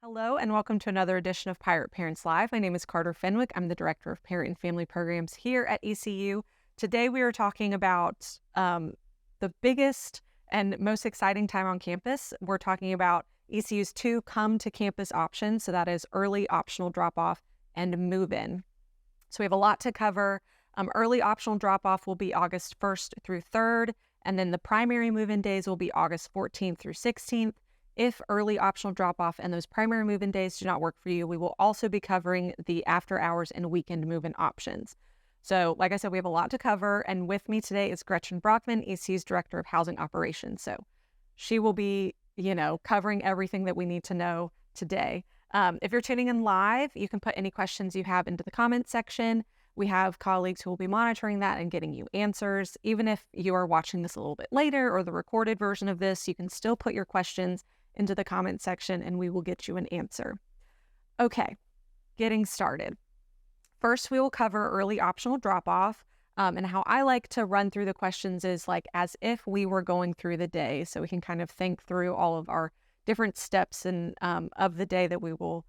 Hello, and welcome to another edition of Pirate Parents Live. My name is Carter Fenwick. I'm the Director of Parent and Family Programs here at ECU. Today, we are talking about the biggest and most exciting time on campus. We're talking about ECU's two come to campus options. So that is early optional drop off and move in. So we have a lot to cover. Early optional drop off will be August 1st through 3rd, and then the primary move in days will be August 14th through 16th. If early optional drop-off and those primary move-in days do not work for you, we will also be covering the after-hours and weekend move-in options. So, like I said, we have a lot to cover, and with me today is Gretchen Brockman, ECU's Director of Housing Operations. So she will be, covering everything that we need to know today. If you're tuning in live, you can put any questions you have into the comments section. We have colleagues who will be monitoring that and getting you answers. Even if you are watching this a little bit later or the recorded version of this, you can still put your questions into the comment section and we will get you an answer. Okay, getting started. First, we will cover early optional drop-off. And how I like to run through the questions is like as if we were going through the day. So we can kind of think through all of our different steps and of the day that we will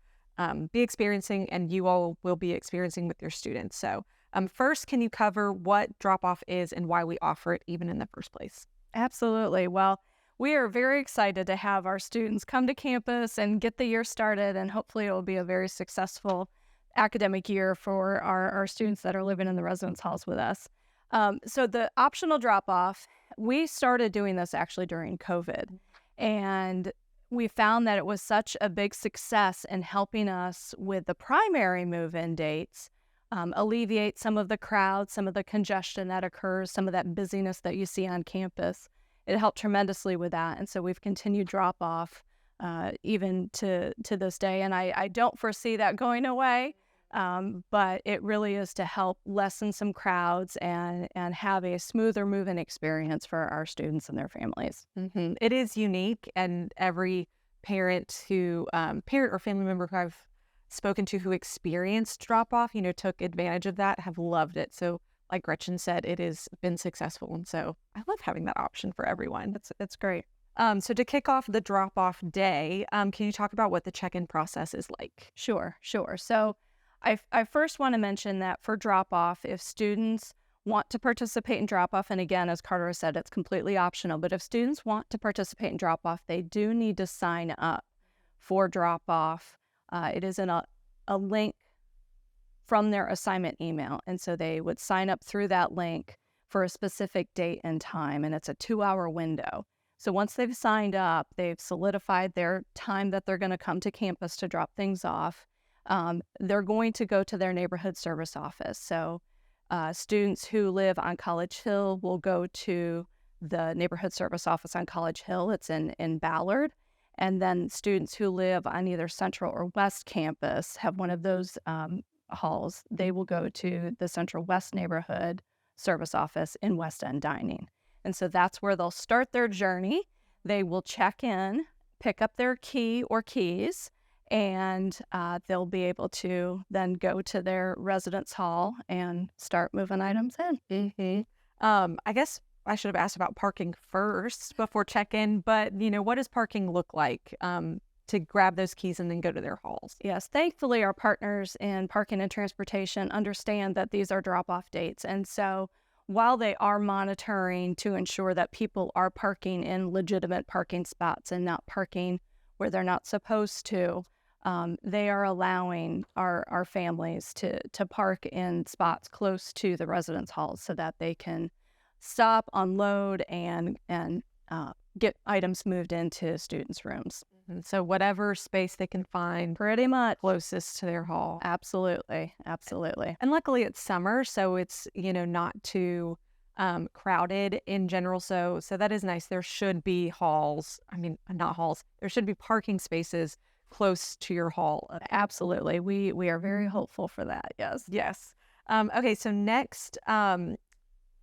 be experiencing and you all will be experiencing with your students. So first, can you cover what drop-off is and why we offer it even in the first place? Absolutely. Well, we are very excited to have our students come to campus and get the year started, and hopefully it will be a very successful academic year for our students that are living in the residence halls with us. So the optional drop-off, we started doing this actually during COVID, and we found that it was such a big success in helping us with the primary move-in dates, alleviate some of the crowd, some of the congestion that occurs, some of that busyness that you see on campus. It helped tremendously with that. And so we've continued drop off even to this day. And I don't foresee that going away, but it really is to help lessen some crowds and have a smoother move-in experience for our students and their families. Mm-hmm. It is unique, and every parent or family member who I've spoken to who experienced drop off, took advantage of that, have loved it. So like Gretchen said, it has been successful. And so I love having that option for everyone. It's great. So to kick off the drop-off day, can you talk about what the check-in process is like? Sure. So I first want to mention that for drop-off, if students want to participate in drop-off, and again, as Carter has said, it's completely optional, but if students want to participate in drop-off, they do need to sign up for drop-off. It is in a link from their assignment email. And so they would sign up through that link for a specific date and time, and it's a 2-hour window. So once they've signed up, they've solidified their time that they're going to come to campus to drop things off. They're going to go to their neighborhood service office. So students who live on College Hill will go to the neighborhood service office on College Hill. It's in Ballard. And then students who live on either Central or West campus have one of those halls. They will go to the Central West neighborhood service office in West End Dining. And so that's where they'll start their journey. They will check in, pick up their key or keys, and they'll be able to then go to their residence hall and start moving items in. Mm-hmm. I guess I should have asked about parking first before check-in, but what does parking look like to grab those keys and then go to their halls? Yes, thankfully our partners in parking and transportation understand that these are drop-off dates. And so while they are monitoring to ensure that people are parking in legitimate parking spots and not parking where they're not supposed to, they are allowing our families to park in spots close to the residence halls so that they can stop, unload, and get items moved into students' rooms. And so whatever space they can find Pretty much. closest to their hall. Absolutely. And luckily it's summer, so it's, not too crowded in general. So that is nice. There should be there should be parking spaces close to your hall. Absolutely. We are very hopeful for that. Yes. Yes. Okay, so next,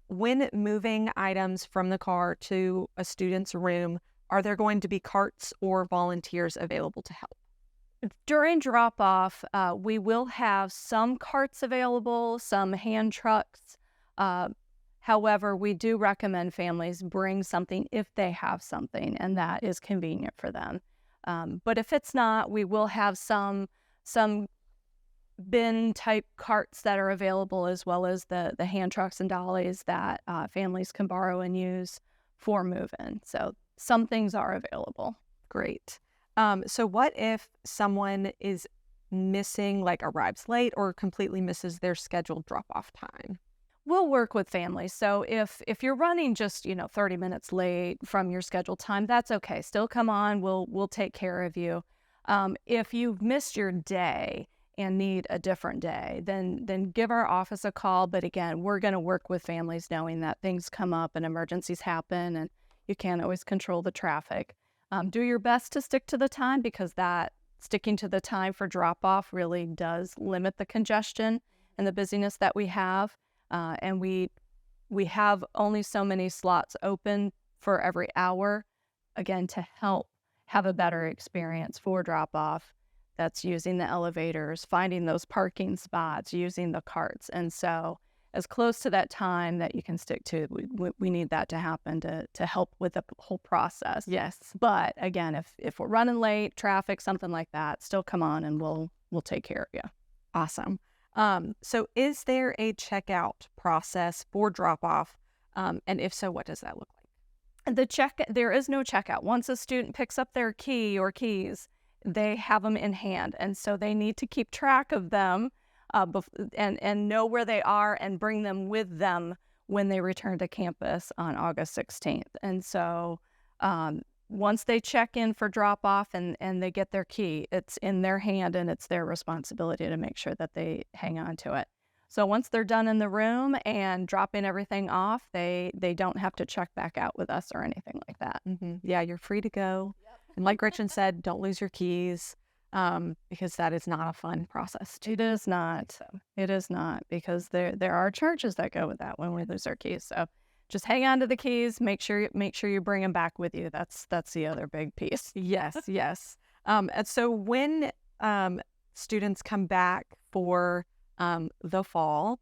when moving items from the car to a student's room, are there going to be carts or volunteers available to help? During drop-off, we will have some carts available, some hand trucks. However, we do recommend families bring something if they have something, and that is convenient for them. But if it's not, we will have some bin type carts that are available, as well as the hand trucks and dollies that families can borrow and use for move-in. So some things are available. Great. So what if someone is missing, like arrives late or completely misses their scheduled drop-off time? We'll work with families. So if you're running just 30 minutes late from your scheduled time, that's okay. Still come on. We'll take care of you. If you've missed your day and need a different day, then give our office a call. But again, we're going to work with families, knowing that things come up and emergencies happen, and you can't always control the traffic. Do your best to stick to the time, because that sticking to the time for drop off really does limit the congestion and the busyness that we have. And we have only so many slots open for every hour, again, to help have a better experience for drop-off. That's using the elevators, finding those parking spots, using the carts. And so as close to that time that you can stick to, we need that to happen to help with the whole process. Yes. But again, if we're running late, traffic, something like that, still come on and we'll take care of you. Awesome. So is there a checkout process for drop-off? And if so, what does that look like? There is no checkout. Once a student picks up their key or keys, they have them in hand. And so they need to keep track of them and know where they are and bring them with them when they return to campus on August 16th. And so once they check in for drop-off and they get their key, it's in their hand and it's their responsibility to make sure that they hang on to it. So once they're done in the room and dropping everything off, they don't have to check back out with us or anything like that. Mm-hmm. Yeah, you're free to go. Yep. And like Gretchen said, don't lose your keys, because that is not a fun process. It is not. It is not, because there are charges that go with that when we lose our keys. So just hang on to the keys. Make sure you bring them back with you. That's the other big piece. Yes, yes. And so when students come back for the fall,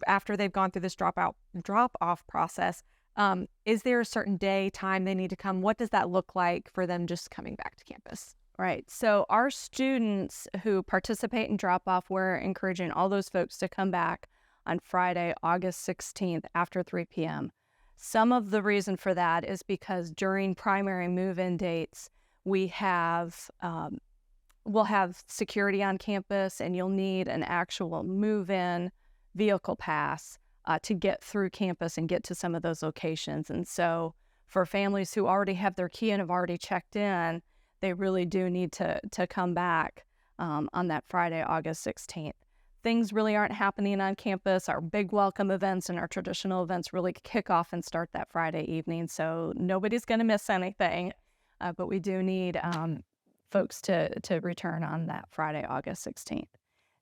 after they've gone through this drop-off process, is there a certain day, time they need to come? What does that look like for them just coming back to campus? Right. So our students who participate in drop-off, we're encouraging all those folks to come back on Friday, August 16th after 3 p.m. Some of the reason for that is because during primary move-in dates, we'll have security on campus, and you'll need an actual move-in vehicle pass to get through campus and get to some of those locations. And so for families who already have their key and have already checked in, they really do need to come back on that Friday, August 16th. Things really aren't happening on campus. Our big welcome events and our traditional events really kick off and start that Friday evening, so nobody's going to miss anything. But we do need folks to return on that Friday, August 16th.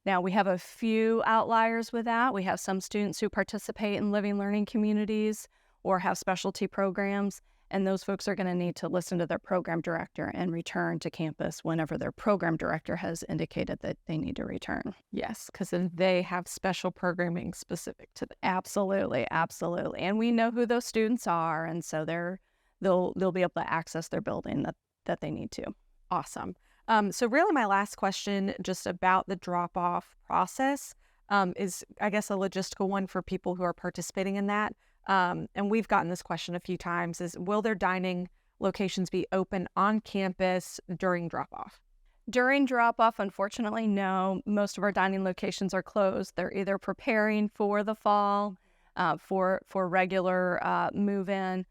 Now, we have a few outliers with that. We have some students who participate in living learning communities or have specialty programs, and those folks are going to need to listen to their program director and return to campus whenever their program director has indicated that they need to return. Yes, because they have special programming specific to them. Absolutely, absolutely. And we know who those students are, and so they'll be able to access their building that they need to. Awesome. So really my last question just about the drop-off process is, I guess, a logistical one for people who are participating in that. And we've gotten this question a few times, is will their dining locations be open on campus during drop-off? During drop-off, unfortunately, no. Most of our dining locations are closed. They're either preparing for the fall, for regular move-in,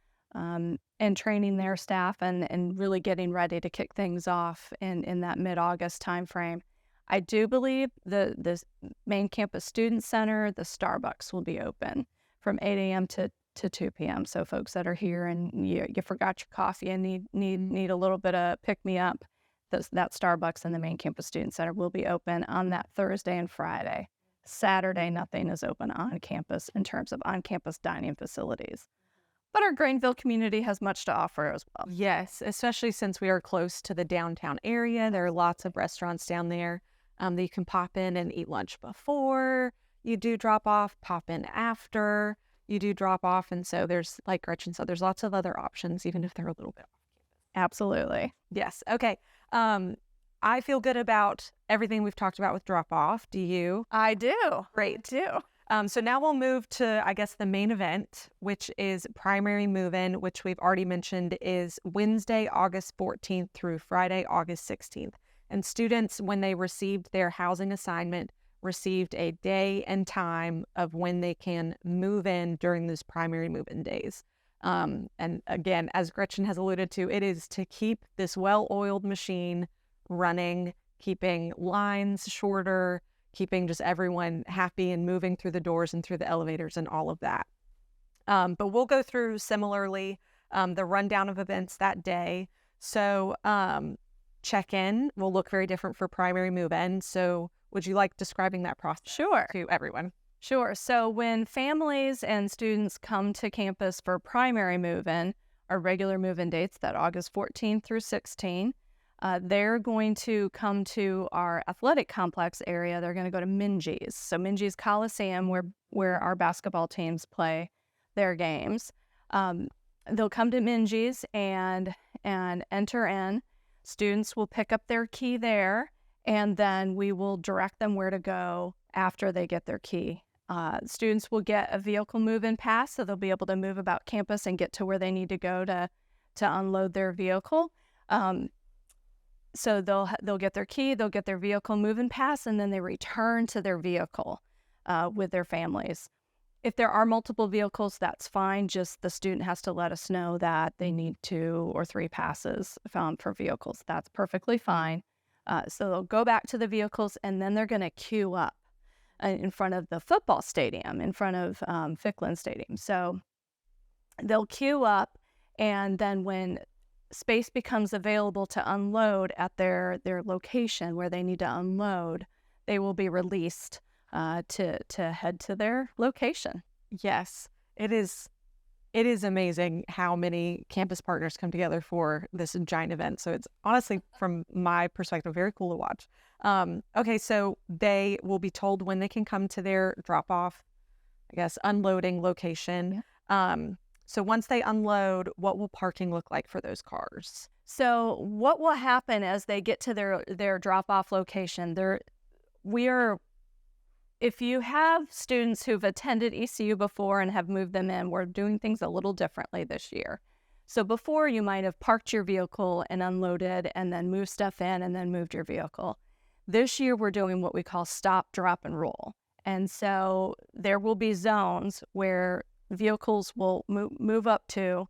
and training their staff and really getting ready to kick things off in that mid-August timeframe. I do believe the main campus student center, the Starbucks, will be open from 8 a.m. to 2 p.m. So folks that are here and you forgot your coffee and need a little bit of pick-me-up, that Starbucks and the main campus student center will be open on that Thursday and Friday. Saturday, nothing is open on campus in terms of on-campus dining facilities. But our Greenville community has much to offer as well. Yes, especially since we are close to the downtown area. There are lots of restaurants down there that you can pop in and eat lunch before you do drop off, pop in after you do drop off. And so there's, like Gretchen said, there's lots of other options, even if they're a little bit off campus. Absolutely. Yes. Okay. I feel good about everything we've talked about with drop off. Do you? I do. Great. Do. So now we'll move to, I guess, the main event, which is primary move-in, which we've already mentioned is Wednesday, August 14th through Friday, August 16th. And students, when they received their housing assignment, received a day and time of when they can move in during those primary move-in days. And again, as Gretchen has alluded to, it is to keep this well-oiled machine running, keeping lines shorter, keeping just everyone happy and moving through the doors and through the elevators and all of that. But we'll go through similarly the rundown of events that day. So check-in will look very different for primary move-in. So would you like describing that process Sure. to everyone? Sure. So when families and students come to campus for primary move-in, our regular move-in dates, that August 14th through 16, they're going to come to our athletic complex area. They're going to go to Minges. So Minges Coliseum, where our basketball teams play their games. They'll come to Minges and enter in. Students will pick up their key there, and then we will direct them where to go after they get their key. Students will get a vehicle move-in pass, so they'll be able to move about campus and get to where they need to go to unload their vehicle. So they'll get their key, they'll get their vehicle move-in pass, and then they return to their vehicle with their families. If there are multiple vehicles, that's fine. Just the student has to let us know that they need 2 or 3 passes for vehicles. That's perfectly fine. So they'll go back to the vehicles, and then they're going to queue up in front of the football stadium, in front of Ficklin Stadium. So they'll queue up, and then when space becomes available to unload at their location where they need to unload, they will be released to head to their location. Yes, it is amazing how many campus partners come together for this giant event. So it's honestly, from my perspective, very cool to watch. Okay, so they will be told when they can come to their drop-off, I guess, unloading location. So once they unload, what will parking look like for those cars? So what will happen as they get to their drop-off location? If you have students who've attended ECU before and have moved them in, we're doing things a little differently this year. So before, you might have parked your vehicle and unloaded and then moved stuff in and then moved your vehicle. This year, we're doing what we call stop, drop, and roll. And so there will be zones where vehicles will move up to.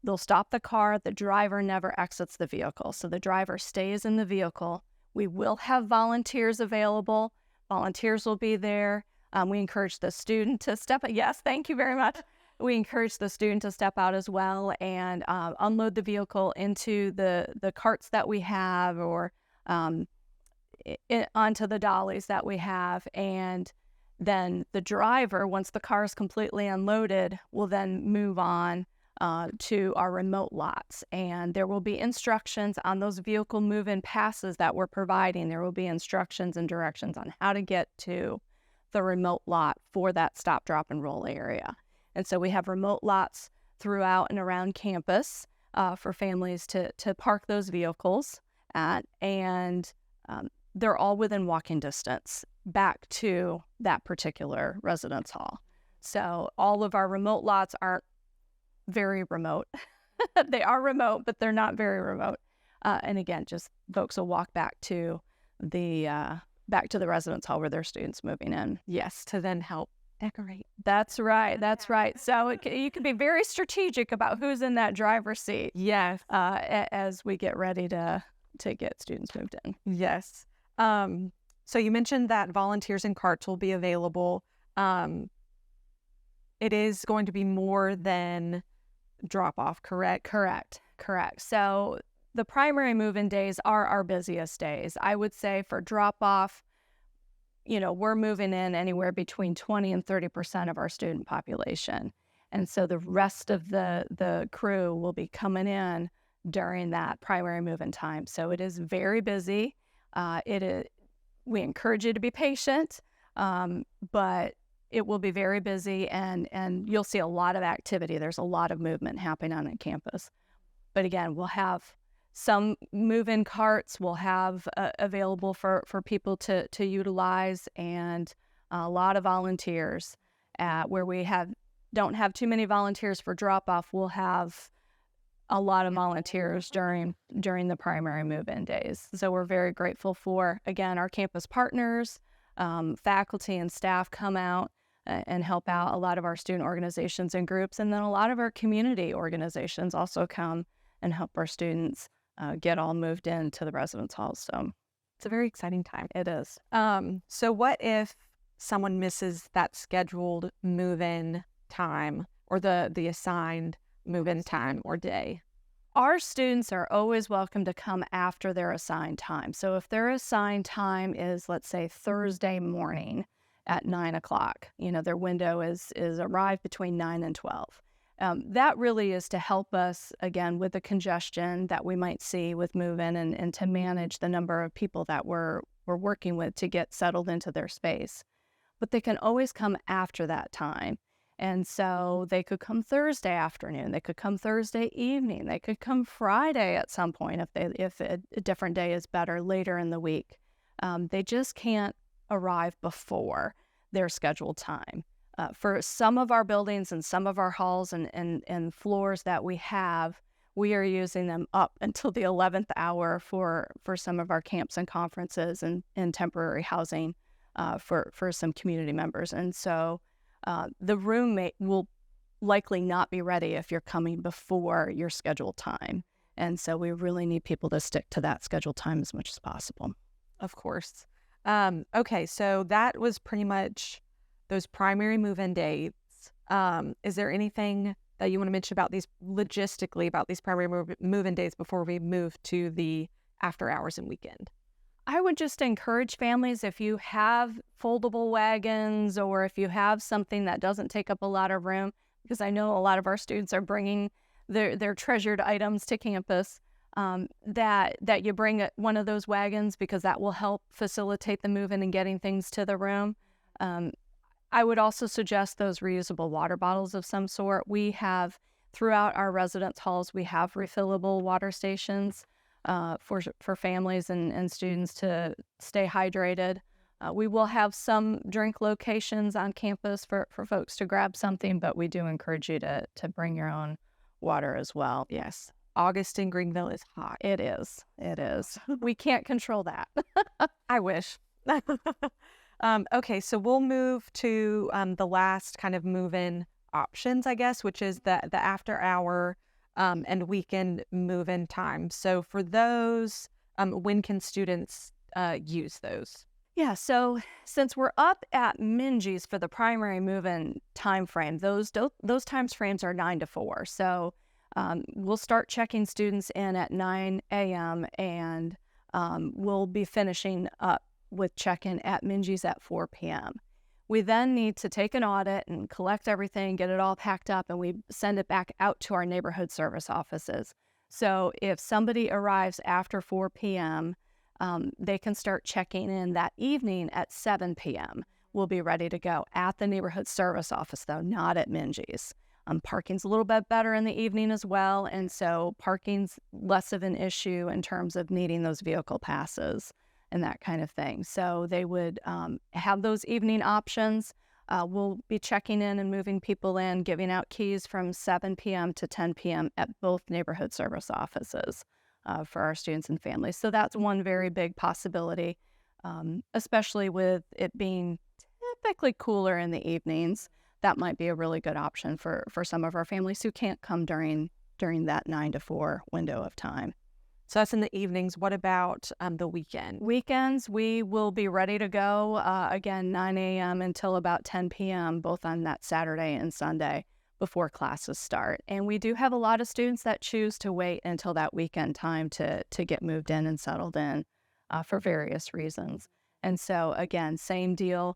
They'll stop the car. The driver never exits the vehicle. So the driver stays in the vehicle. We will have volunteers available. Volunteers will be there. We encourage the student to step out. Yes, thank you very much. We encourage the student to step out as well and unload the vehicle into the carts that we have, or onto the dollies that we have. And then the driver, once the car is completely unloaded, will then move on to our remote lots. And there will be instructions on those vehicle move-in passes that we're providing. There will be instructions and directions on how to get to the remote lot for that stop, drop, and roll area. And so we have remote lots throughout and around campus for families to park those vehicles at. And they're all within walking distance back to that particular residence hall. So all of our remote lots aren't very remote. They are remote, but they're not very remote. And again, just folks will walk back to the residence hall where their students moving in. Yes, to then help decorate. That's right. That's right. So you can be very strategic about who's in that driver's seat. Yes. As we get ready to get students moved in. Yes. So you mentioned that volunteers and carts will be available. It is going to be more than drop-off, correct? Correct. So the primary move-in days are our busiest days. I would say for drop-off, we're moving in anywhere between 20 and 30% of our student population. And so the rest of the crew will be coming in during that primary move-in time. So it is very busy. We encourage you to be patient, but it will be very busy, and you'll see a lot of activity. There's a lot of movement happening on campus. But again, we'll have some move-in carts we'll have available for people to utilize, and a lot of volunteers. Where we don't have too many volunteers for drop-off, we'll have a lot of volunteers during the primary move-in days. So we're very grateful for, again, our campus partners, faculty and staff come out and help out. A lot of our student organizations and groups, and then a lot of our community organizations also come and help our students get all moved into the residence halls. So it's a very exciting time. it is. So what if someone misses that scheduled move-in time or the assigned move-in time or day? Our students are always welcome to come after their assigned time. So if their assigned time is, let's say, Thursday morning at 9 o'clock, their window is arrived between 9 and 12. That really is to help us, again, with the congestion that we might see with move-in and to manage the number of people that we're working with to get settled into their space. But they can always come after that time. And so they could come Thursday afternoon, they could come Thursday evening, they could come Friday at some point if a different day is better later in the week. They just can't arrive before their scheduled time. For some of our buildings and some of our halls and floors that we have, we are using them up until the 11th hour for some of our camps and conferences and temporary housing for some community members. And so the roommate will likely not be ready if you're coming before your scheduled time. And so we really need people to stick to that scheduled time as much as possible. Of course. Okay, so that was pretty much those primary move-in dates. Is there anything that you want to mention about these logistically, about these primary move-in days before we move to the after hours and weekend? I would just encourage families, if you have foldable wagons or if you have something that doesn't take up a lot of room, because I know a lot of our students are bringing their treasured items to campus, that you bring one of those wagons, because that will help facilitate the move-in and getting things to the room. I would also suggest those reusable water bottles of some sort. We have, throughout our residence halls, we have refillable water stations for families and students to stay hydrated. We will have some drink locations on campus for folks to grab something, but we do encourage you to bring your own water as well. Yes. August in Greenville is hot. It is. It is. We can't control that. I wish. Okay, so we'll move to the last kind of move-in options, I guess, which is the after hour and weekend move-in time. So for those, when can students use those? Yeah, so since we're up at Minges for the primary move-in time frame, those time frames are 9 to 4. So we'll start checking students in at 9 a.m. and we'll be finishing up with check-in at Minges at 4 p.m. We then need to take an audit and collect everything, get it all packed up, and we send it back out to our neighborhood service offices. So if somebody arrives after 4 p.m., they can start checking in that evening at 7 p.m. We'll be ready to go at the neighborhood service office, though, not at Minges. Parking's a little bit better in the evening as well, and so parking's less of an issue in terms of needing those vehicle passes and that kind of thing. So they would have those evening options. We'll be checking in and moving people in, giving out keys from 7 p.m. to 10 p.m. at both neighborhood service offices for our students and families. So that's one very big possibility, especially with it being typically cooler in the evenings. That might be a really good option for some of our families who can't come during that 9 to 4 window of time. So that's in the evenings. What about the weekend? Weekends, we will be ready to go, again, 9 a.m. until about 10 p.m., both on that Saturday and Sunday before classes start. And we do have a lot of students that choose to wait until that weekend time to get moved in and settled in for various reasons. And so, again, same deal.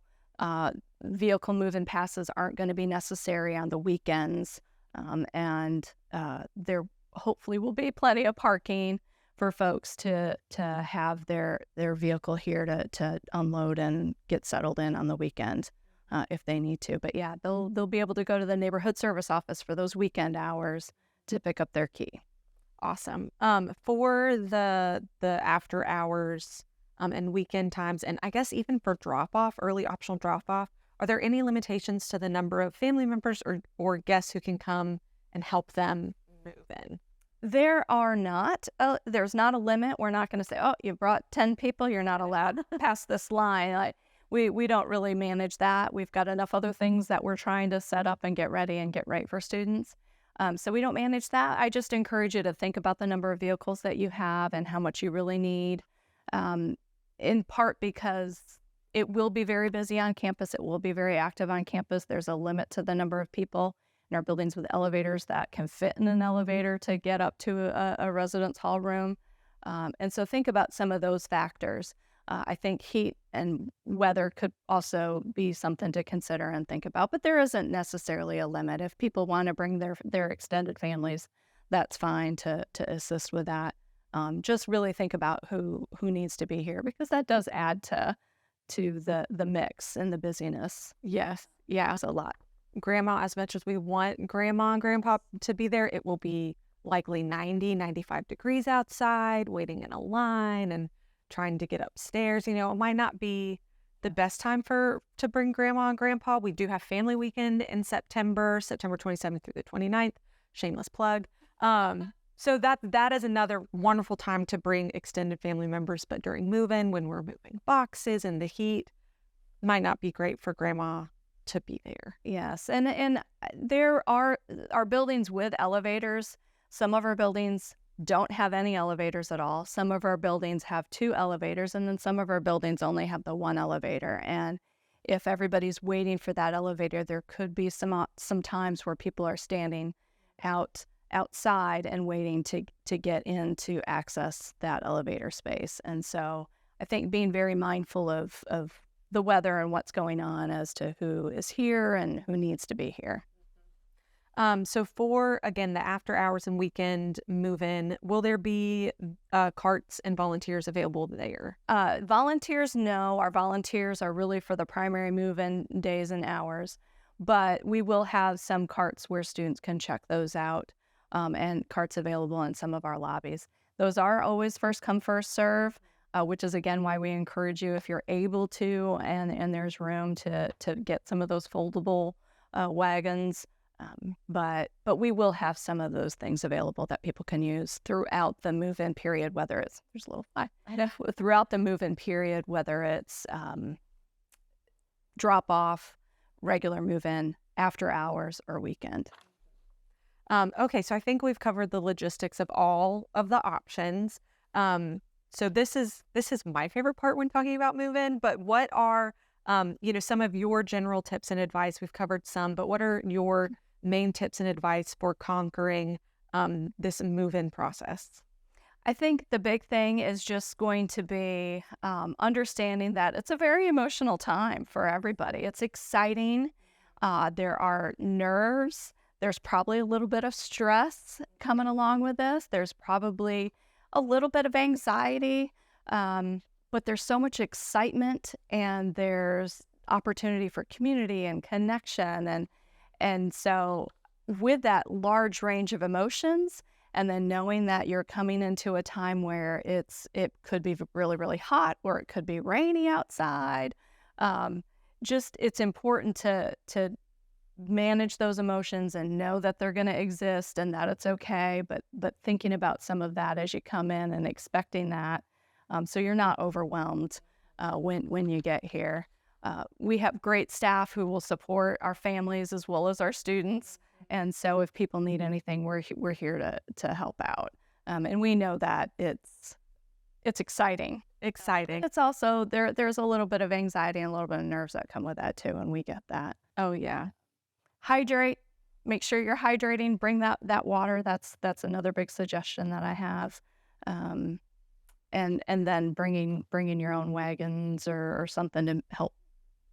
Vehicle move-in passes aren't going to be necessary on the weekends. And there hopefully will be plenty of parking for folks to have their vehicle here to unload and get settled in on the weekend if they need to. But yeah, they'll be able to go to the neighborhood service office for those weekend hours to pick up their key. Awesome. For the after hours and weekend times, and I guess even for drop off, early optional drop off, are there any limitations to the number of family members or guests who can come and help them move in? There are not. There's not a limit. We're not going to say, "Oh, you brought 10 people. You're not allowed past this line." We don't really manage that. We've got enough other things that we're trying to set up and get ready and get right for students. So we don't manage that. I just encourage you to think about the number of vehicles that you have and how much you really need. In part because it will be very busy on campus. It will be very active on campus. There's a limit to the number of people in our buildings with elevators that can fit in an elevator to get up to a residence hall room. And so think about some of those factors. I think heat and weather could also be something to consider and think about, but there isn't necessarily a limit. If people want to bring their extended families, that's fine to assist with that. Just really think about who needs to be here, because that does add to the mix and the busyness. Yes. Yeah. It's a lot. Grandma, as much as we want grandma and grandpa to be there, it will be likely 90, 95 degrees outside, waiting in a line and trying to get upstairs. It might not be the best time to bring grandma and grandpa. We do have family weekend in September 27th through the 29th. Shameless plug. So that is another wonderful time to bring extended family members, but during move-in, when we're moving boxes in the heat, might not be great for grandma to be there. Yes, and there are our buildings with elevators. Some of our buildings don't have any elevators at all. Some of our buildings have 2 elevators, and then some of our buildings only have the 1 elevator. And if everybody's waiting for that elevator, there could be some times where people are standing outside and waiting to get in to access that elevator space. And so I think being very mindful of the weather and what's going on as to who is here and who needs to be here. So for, again, the after hours and weekend move-in, will there be carts and volunteers available there? Volunteers, no. Our volunteers are really for the primary move-in days and hours, but we will have some carts where students can check those out, and carts available in some of our lobbies. Those are always first come, first serve. Which is, again, why we encourage you, if you're able to, and there's room to get some of those foldable wagons. But we will have some of those things available that people can use throughout the move-in period, whether it's, there's a little fly, throughout the move-in period, whether it's drop-off, regular move-in, after hours, or weekend. Okay, so I think we've covered the logistics of all of the options. So this is my favorite part when talking about move-in, but what are, some of your general tips and advice? We've covered some, but what are your main tips and advice for conquering this move-in process? I think the big thing is just going to be understanding that it's a very emotional time for everybody. It's exciting. There are nerves. There's probably a little bit of stress coming along with this. There's probably a little bit of anxiety, but there's so much excitement, and there's opportunity for community and connection. And so with that large range of emotions, and then knowing that you're coming into a time where it could be really, really hot, or it could be rainy outside, it's important to manage those emotions and know that they're going to exist and that it's okay, but thinking about some of that as you come in and expecting that, so you're not overwhelmed when you get here. We have great staff who will support our families as well as our students, and so if people need anything, we're here to help out. And we know that it's exciting. It's also there's a little bit of anxiety and a little bit of nerves that come with that too, and we get that. Oh yeah. Hydrate. Make sure you're hydrating. Bring that water. That's another big suggestion that I have. And then bringing your own wagons or something to help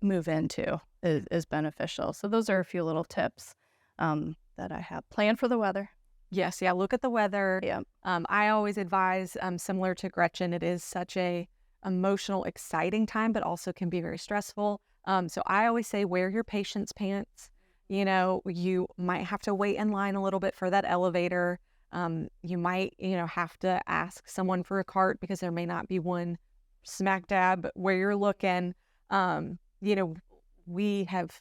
move into is beneficial. So those are a few little tips that I have. Plan for the weather. Yes, yeah. Look at the weather. Yeah. I always advise, similar to Gretchen, it is such a emotional, exciting time, but also can be very stressful. So I always say, wear your patience pants. You might have to wait in line a little bit for that elevator. You might, have to ask someone for a cart because there may not be one smack dab where you're looking. You know, we have,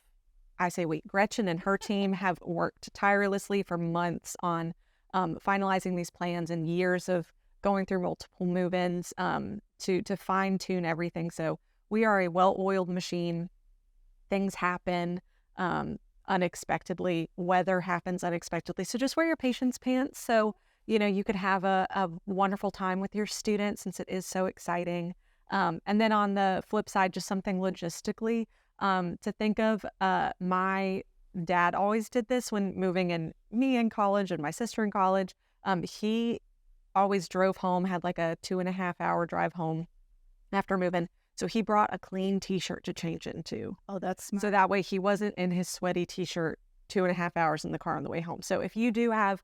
I say we, Gretchen and her team have worked tirelessly for months on finalizing these plans and years of going through multiple move-ins to fine tune everything. So we are a well-oiled machine. Things happen unexpectedly. Weather happens unexpectedly. So just wear your patience pants. So, you could have a wonderful time with your students since it is so exciting. And then on the flip side, just something logistically to think of. My dad always did this when moving in, me in college and my sister in college. He always drove home, had like a 2.5 hour drive home after moving. So he brought a clean t-shirt to change into. Oh, that's smart. So that way he wasn't in his sweaty t-shirt 2.5 hours in the car on the way home. So if you do have,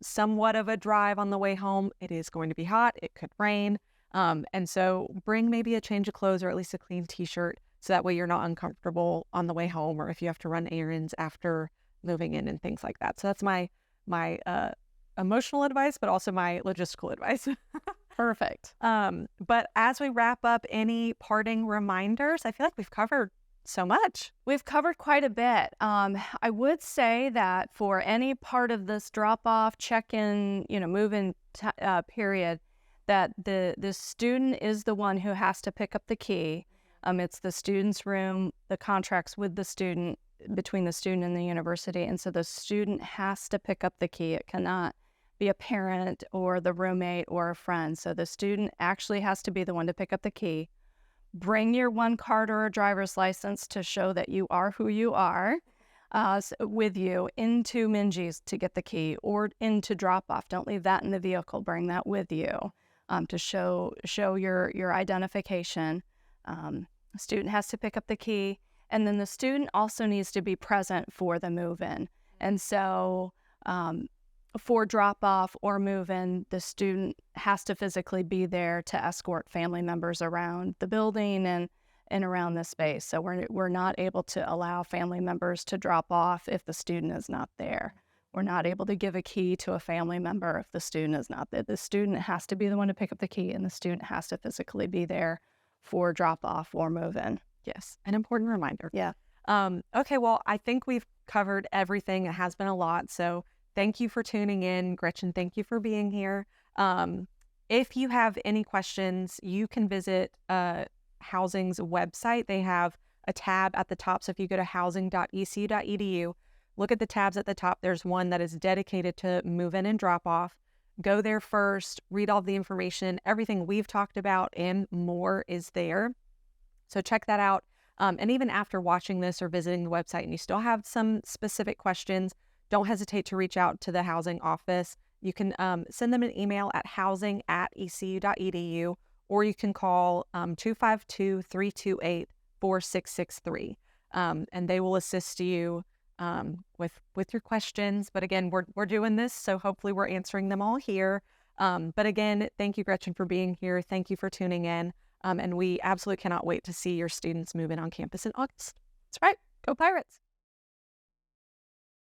somewhat of a drive on the way home, it is going to be hot. It could rain. And so bring maybe a change of clothes or at least a clean t-shirt so that way you're not uncomfortable on the way home or if you have to run errands after moving in and things like that. So that's my emotional advice, but also my logistical advice. Perfect. But as we wrap up, any parting reminders? I feel like we've covered so much. We've covered quite a bit. I would say that for any part of this drop-off, check-in, move-in period, that the student is the one who has to pick up the key. It's the student's room, the contracts with the student, between the student and the university. And so the student has to pick up the key. It cannot be a parent or the roommate or a friend. So the student actually has to be the one to pick up the key. Bring your one card or a driver's license to show that you are who you are with you into Minji's to get the key or into drop-off. Don't leave that in the vehicle. Bring that with you to show your identification. The student has to pick up the key, and then the student also needs to be present for the move-in. And so for drop-off or move-in, the student has to physically be there to escort family members around the building and around the space. So we're not able to allow family members to drop off if the student is not there. We're not able to give a key to a family member if the student is not there. The student has to be the one to pick up the key, and the student has to physically be there for drop-off or move-in. Yes, an important reminder. Yeah. Okay, well, I think we've covered everything. It has been a lot. So thank you for tuning in. Gretchen, thank you for being here. If you have any questions, you can visit Housing's website. They have a tab at the top. So if you go to housing.ecu.edu, look at the tabs at the top. There's one that is dedicated to move-in and drop-off. Go there first, read all the information. Everything we've talked about and more is there. So check that out. And even after watching this or visiting the website and you still have some specific questions, don't hesitate to reach out to the housing office. You can send them an email at housing@ecu.edu, or you can call 252-328-4663. And they will assist you with your questions. But again, we're doing this, so hopefully we're answering them all here. But again, thank you, Gretchen, for being here. Thank you for tuning in. And we absolutely cannot wait to see your students move in on campus in August. That's right. Go Pirates.